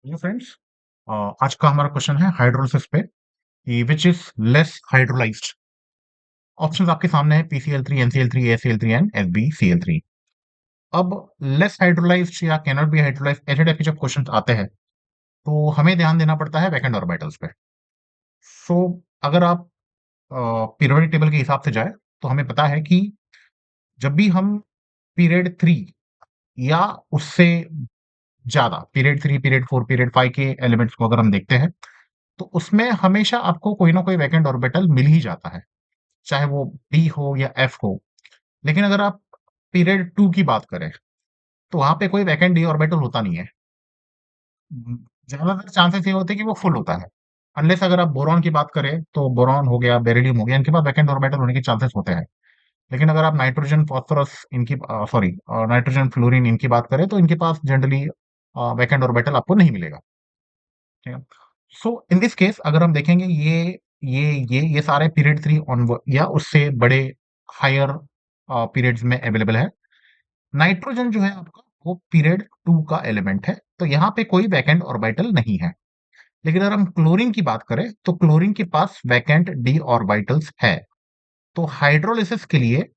Hello friends. आज का हमारा क्वेश्चन है हाइड्रोलिसिस पे कि which is less hydrolysed. Options आपके सामने है PCl3, NCl3, ACl3 and SbCl3। अब लेस हाइड्रोलाइज्ड या कैनॉट बी हाइड्रोलाइज्ड ऐसे टाइप के जब क्वेश्चंस आते हैं तो हमें ध्यान देना पड़ता है वैकेंट ऑर्बिटल्स पे। सो अगर आप पीरियोडिक टेबल के हिसाब से जाए तो हमें पता है कि जब भी हम पीरियड 3 या उससे ज्यादा पीरियड 3, पीरियड 4, पीरियड 5 के एलिमेंट्स को अगर हम देखते हैं तो उसमें हमेशा आपको कोई ना कोई वैकेंट ऑर्बिटल मिल ही जाता है, चाहे वो डी हो या एफ हो। लेकिन अगर आप पीरियड 2 की बात करें तो वहां पे कोई वैकेंट डी ऑर्बिटल होता नहीं है। ज्यादातर चांसेस ये होते हैं कि वो फुल होता है। अनलेस अगर आप बोरॉन की बात करें तो बोरॉन हो गया, बेरिलियम हो गया, इनके पास वैकेंट ऑर्बिटल होने के चांसेस होते हैं। लेकिन अगर आप नाइट्रोजन, फॉस्फोरस इनकी सॉरी नाइट्रोजन, फ्लोरीन इनकी बात करें तो इनके पास जनरली वैकेंट ऑर्बिटल आपको नहीं मिलेगा। ठीक है। सो इन दिस केस अगर हम देखेंगे ये सारे पीरियड 3 ऑन या उससे बड़े हायर पीरियड्स में अवेलेबल है। नाइट्रोजन जो है आपका वो पीरियड 2 का एलिमेंट है, तो यहाँ पे कोई वैकेंट ऑर्बिटल नहीं है। लेकिन अगर हम क्लोरीन की बात करें तो क्लोरीन के पास वैकेंट डी ऑर्बिटल्स है। तो हाइड्रोलिसिस के लिए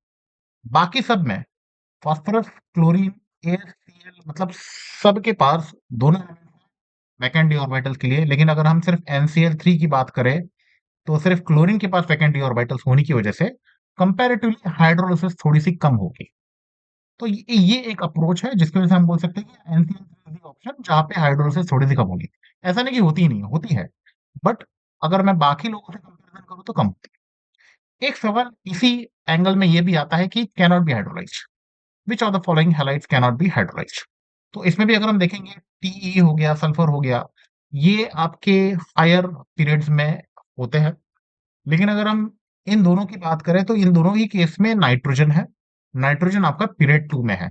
बाकी सब में फास्फोरस, क्लोरीन, AlCl मतलब सबके पास दोनों वैकेंट डी ऑर्बिटल्स के लिए। लेकिन अगर हम सिर्फ NCl3 की बात करें तो सिर्फ क्लोरीन के पास वैकेंट ऑर्बिटल्स होने की वजह से कंपैरेटिवली हाइड्रोलिसिस थोड़ी सी कम होगी। तो ये एक अप्रोच है जिसकी वजह से हम बोल सकते हैं कि NCl3 ऑप्शन जहां पे हाइड्रोलिसिस थोड़ी सी कम होगी। ऐसा नहीं कि होती ही नहीं है, होती है, बट अगर मैं बाकी लोगों से कंपेरिजन करूं तो कम होती है। एक सवाल इसी एंगल में ये भी आता है कि cannot be hydrolysed, which of the following halides cannot be hydrolysed. तो इसमें भी अगर हम देखेंगे टीई हो गया, सल्फर हो गया, ये आपके हायर पीरियड्स में होते हैं। लेकिन अगर हम इन दोनों की बात करें तो इन दोनों ही केस में नाइट्रोजन है। नाइट्रोजन आपका पीरियड 2 में है।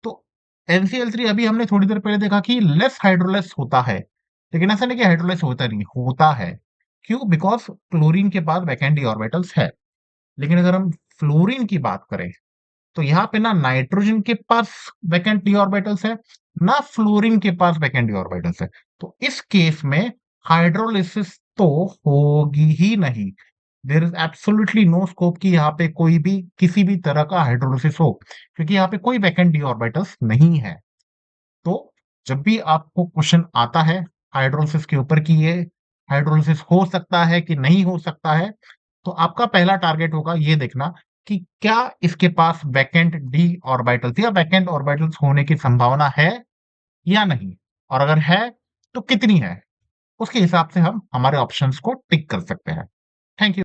तो NCl3 अभी हमने थोड़ी देर पहले देखा कि लेस हाइड्रोलेस होता है, लेकिन ऐसा नहीं कि हाइड्रोलेस होता नहीं, होता है। क्यों? बिकॉज क्लोरीन के पास वैकेंट ऑर्बिटल्स है। लेकिन अगर हम फ्लोरीन की बात करें तो यहाँ पे ना नाइट्रोजन के पास वैकेंट डी ऑर्बिटल्स है, ना फ्लोरीन के पास वैकेंट डी ऑर्बिटल्स है। तो इस केस में हाइड्रोलिसिस तो होगी ही नहीं। There is absolutely no scope कि यहाँ पे कोई भी किसी भी तरह का हाइड्रोलिसिस हो, क्योंकि यहाँ पे कोई वैकेंट डी ऑर्बिटल्स नहीं है। तो जब भी आपको क्वेश्चन आता है हाइड्रोलिसिस के ऊपर कि ये हाइड्रोलिसिस हो सकता है कि नहीं हो सकता है, तो आपका पहला टारगेट होगा ये देखना कि क्या इसके पास वैकेंट डी ऑर्बिटल्स या वैकेंट ऑर्बिटल्स होने की संभावना है या नहीं। और अगर है तो कितनी है, उसके हिसाब से हम हमारे ऑप्शंस को टिक कर सकते हैं। Thank you.